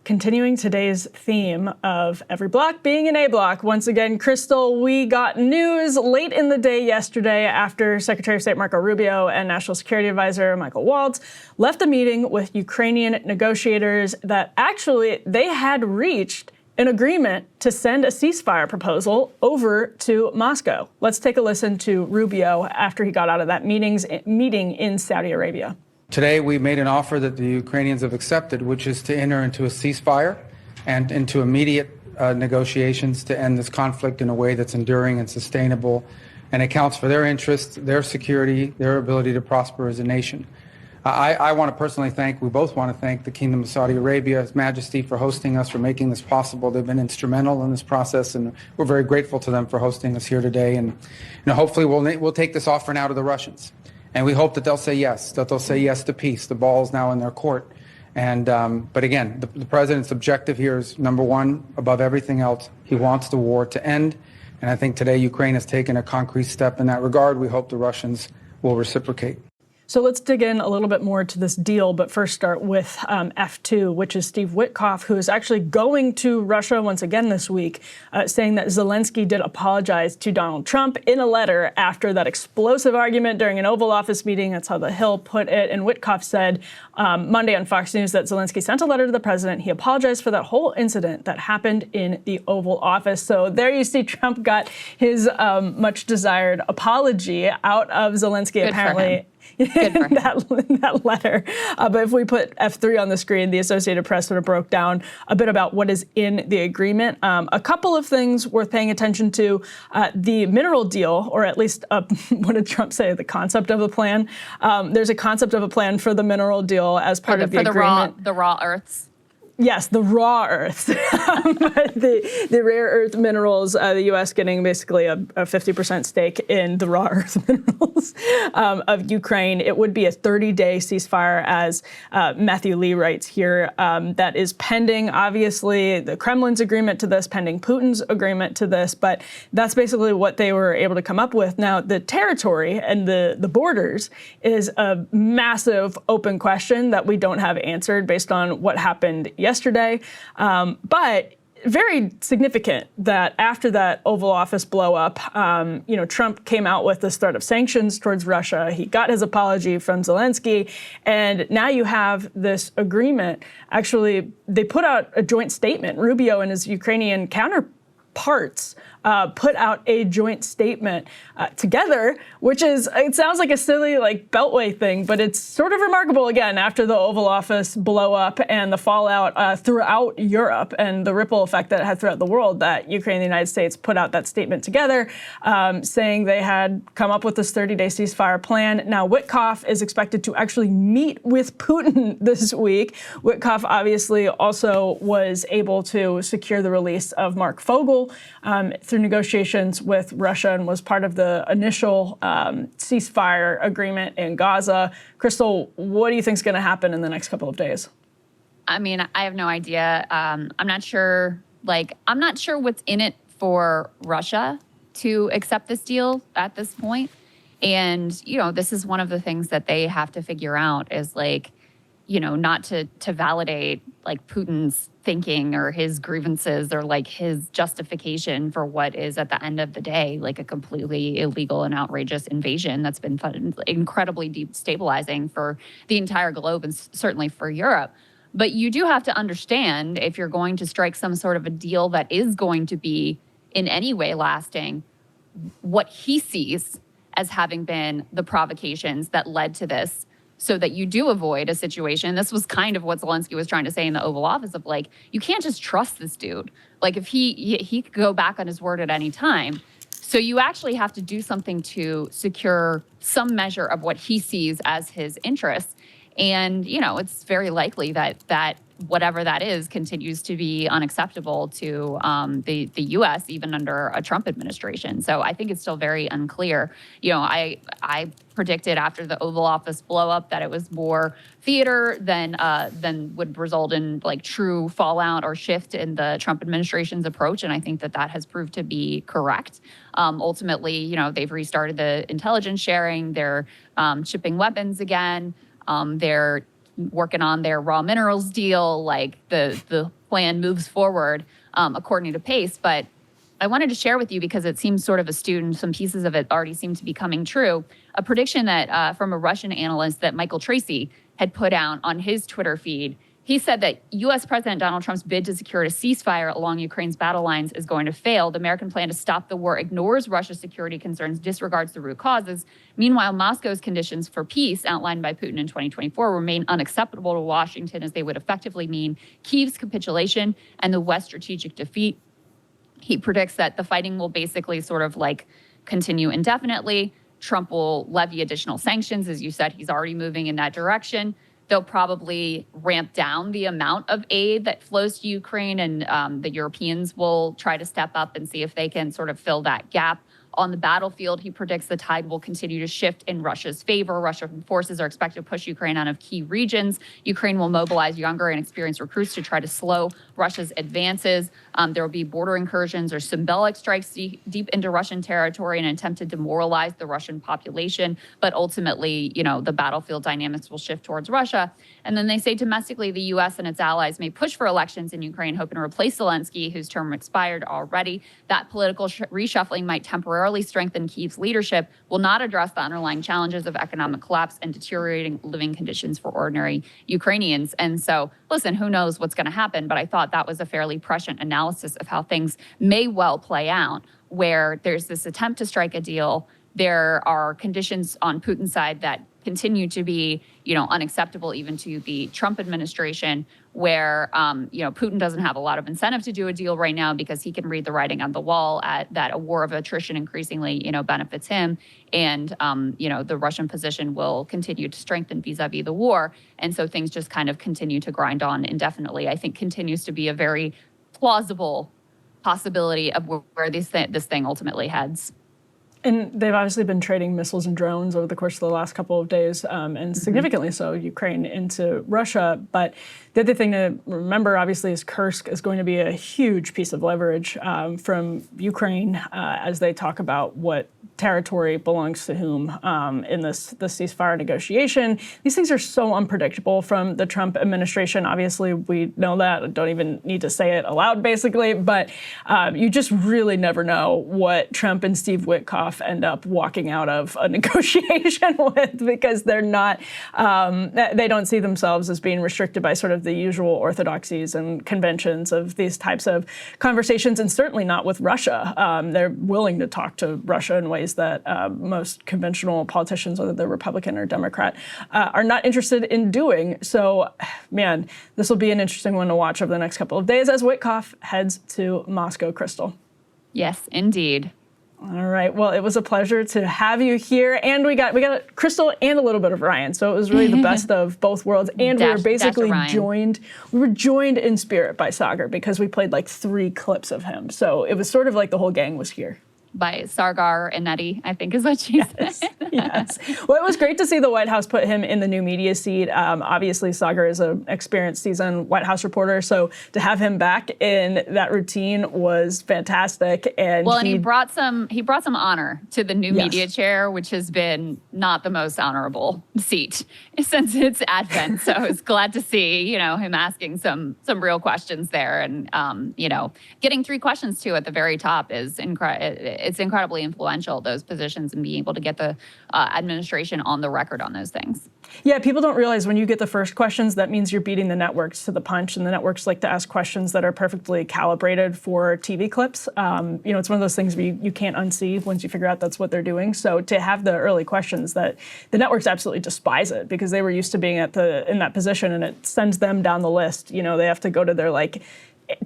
Continuing today's theme of every block being an A block. Once again, Krystal, we got news late in the day yesterday after Secretary of State Marco Rubio and National Security Advisor Michael Waltz left a meeting with Ukrainian negotiators that actually they had reached an agreement to send a ceasefire proposal over to Moscow. Let's take a listen to Rubio after he got out of that meeting in Saudi Arabia. Today, we made an offer that the Ukrainians have accepted, which is to enter into a ceasefire and into immediate negotiations to end this conflict in a way that's enduring and sustainable and accounts for their interests, their security, their ability to prosper as a nation. I want to personally we both want to thank the Kingdom of Saudi Arabia, His Majesty, for hosting us, for making this possible. They've been instrumental in this process, and we're very grateful to them for hosting us here today. And hopefully we'll take this offer now to the Russians. And we hope that they'll say yes to peace. The ball's now in their court. And but again, the president's objective here is, number one, above everything else, he wants the war to end. And I think today Ukraine has taken a concrete step in that regard. We hope the Russians will reciprocate. So let's dig in a little bit more to this deal, but first start with F2, which is Steve Witkoff, who is actually going to Russia once again this week, saying that Zelensky did apologize to Donald Trump in a letter after that explosive argument during an Oval Office meeting. That's how The Hill put it. And Witkoff said Monday on Fox News that Zelensky sent a letter to the president. He apologized for that whole incident that happened in the Oval Office. So there you see Trump got his much desired apology out of Zelensky. Good apparently. that letter. But if we put F3 on the screen, the Associated Press sort of broke down a bit about what is in the agreement. A couple of things worth paying attention to. The mineral deal, or at least what did Trump say, the concept of a plan. There's a concept of a plan for the mineral deal as part of the agreement. The raw earths. Yes, the raw earths, but the rare earth minerals, the U.S. getting basically a 50% stake in the raw earth minerals of Ukraine. It would be a 30-day ceasefire, as Matthew Lee writes here, that is pending, obviously, the Kremlin's agreement to this, pending Putin's agreement to this, but that's basically what they were able to come up with. Now, the territory and the borders is a massive open question that we don't have answered based on what happened yesterday, but very significant that after that Oval Office blow up, Trump came out with the start of sanctions towards Russia. He got his apology from Zelensky, and now you have this agreement. Actually, they put out a joint statement. Rubio and his Ukrainian counterparts put out a joint statement together, which it sounds like a silly Beltway thing, but it's sort of remarkable again after the Oval Office blow up and the fallout throughout Europe and the ripple effect that it had throughout the world, that Ukraine and the United States put out that statement together saying they had come up with this 30-day ceasefire plan. Now, Witkoff is expected to actually meet with Putin this week. Witkoff obviously also was able to secure the release of Mark Fogel through negotiations with Russia and was part of the initial ceasefire agreement in Gaza. Krystal, what do you think is going to happen in the next couple of days? I mean, I have no idea. I'm not sure. I'm not sure what's in it for Russia to accept this deal at this point. And, this is one of the things that they have to figure out is not to validate Putin's thinking or his grievances or his justification for what is at the end of the day a completely illegal and outrageous invasion that's been incredibly destabilizing for the entire globe and certainly for Europe. But you do have to understand, if you're going to strike some sort of a deal that is going to be in any way lasting, what he sees as having been the provocations that led to this, so that you do avoid a situation. This was kind of what Zelensky was trying to say in the Oval Office of you can't just trust this dude. If he could go back on his word at any time. So you actually have to do something to secure some measure of what he sees as his interests. And, it's very likely that whatever that is continues to be unacceptable to the U.S., even under a Trump administration. So I think it's still very unclear. I predicted after the Oval Office blow up that it was more theater than would result in true fallout or shift in the Trump administration's approach. And I think that has proved to be correct. Ultimately, they've restarted the intelligence sharing. They're shipping weapons again. They're working on their raw minerals deal. Like the plan moves forward according to pace. But I wanted to share with you, because it seems sort of astute and some pieces of it already seem to be coming true, a prediction that from a Russian analyst that Michael Tracy had put out on his Twitter feed. He said that U.S. President Donald Trump's bid to secure a ceasefire along Ukraine's battle lines is going to fail. The American plan to stop the war ignores Russia's security concerns, disregards the root causes. Meanwhile, Moscow's conditions for peace outlined by Putin in 2024 remain unacceptable to Washington, as they would effectively mean Kyiv's capitulation and the West's strategic defeat. He predicts that the fighting will basically sort of like continue indefinitely. Trump will levy additional sanctions. As you said, he's already moving in that direction. They'll probably ramp down the amount of aid that flows to Ukraine, and the Europeans will try to step up and see if they can sort of fill that gap. On the battlefield, he predicts the tide will continue to shift in Russia's favor. Russian forces are expected to push Ukraine out of key regions. Ukraine will mobilize younger and experienced recruits to try to slow Russia's advances. There will be border incursions or symbolic strikes deep into Russian territory in an attempt to demoralize the Russian population. But ultimately, the battlefield dynamics will shift towards Russia. And then they say domestically, the U.S. and its allies may push for elections in Ukraine, hoping to replace Zelensky, whose term expired already. That political reshuffling might temporarily strengthen Kyiv's leadership, will not address the underlying challenges of economic collapse and deteriorating living conditions for ordinary Ukrainians. And so, listen, who knows what's going to happen? But I thought that was a fairly prescient analysis of how things may well play out, where there's this attempt to strike a deal. There are conditions on Putin's side that continue to be, unacceptable even to the Trump administration, where, Putin doesn't have a lot of incentive to do a deal right now, because he can read the writing on the wall that a war of attrition increasingly, benefits him. And, the Russian position will continue to strengthen vis-a-vis the war. And so things just kind of continue to grind on indefinitely. I think continues to be a very plausible possibility of where this thing ultimately heads. And they've obviously been trading missiles and drones over the course of the last couple of days, and significantly so, Ukraine into Russia. But the other thing to remember, obviously, is Kursk is going to be a huge piece of leverage from Ukraine as they talk about what territory belongs to whom in the ceasefire negotiation. These things are so unpredictable from the Trump administration. Obviously, we know that. I don't even need to say it aloud, basically. But you just really never know what Trump and Steve Witkoff end up walking out of a negotiation with, because they're not, they don't see themselves as being restricted by sort of the usual orthodoxies and conventions of these types of conversations, and certainly not with Russia. They're willing to talk to Russia in ways that most conventional politicians, whether they're Republican or Democrat, are not interested in doing. So, man, this will be an interesting one to watch over the next couple of days as Witkoff heads to Moscow. Krystal. Yes, indeed. All right. Well, it was a pleasure to have you here, and we got Krystal and a little bit of Ryan, so it was really the best of both worlds. And we were basically joined in spirit by Sagar, because we played like 3 clips of him. So it was sort of like the whole gang was here. By Sargar and Nettie, I think is what she said. Yes. Well, it was great to see the White House put him in the new media seat. Obviously, Sagar is an experienced, seasoned White House reporter, so to have him back in that routine was fantastic. And he brought some honor to the new media chair, which has been not the most honorable seat since its advent. So I was glad to see, him asking some real questions there, and getting 3 questions too at the very top is incredible. It's incredibly influential, those positions, and being able to get the administration on the record on those things. Yeah, people don't realize when you get the first questions, that means you're beating the networks to the punch, and the networks like to ask questions that are perfectly calibrated for TV clips. It's one of those things you can't unsee once you figure out that's what they're doing. So to have the early questions, that the networks absolutely despise it, because they were used to being in that position, and it sends them down the list. They have to go to their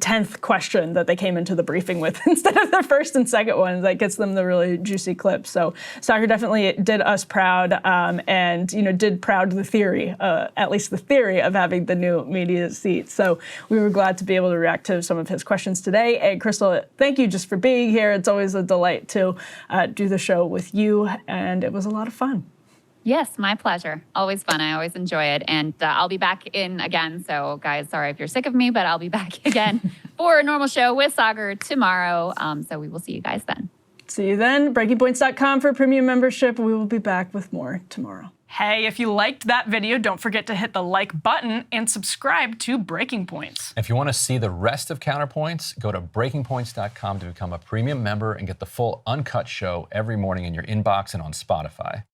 10th question that they came into the briefing with instead of the first and second ones. That gets them the really juicy clips. So Sagar definitely did us proud, and did proud the theory, at least the theory of having the new media seat. So we were glad to be able to react to some of his questions today. And Krystal, thank you just for being here. It's always a delight to do the show with you, and it was a lot of fun. Yes, my pleasure. Always fun. I always enjoy it. And I'll be back in again. So guys, sorry if you're sick of me, but I'll be back again for a normal show with Sagar tomorrow. So we will see you guys then. See you then. BreakingPoints.com for premium membership. We will be back with more tomorrow. Hey, if you liked that video, don't forget to hit the like button and subscribe to Breaking Points. If you want to see the rest of Counterpoints, go to breakingpoints.com to become a premium member and get the full uncut show every morning in your inbox and on Spotify.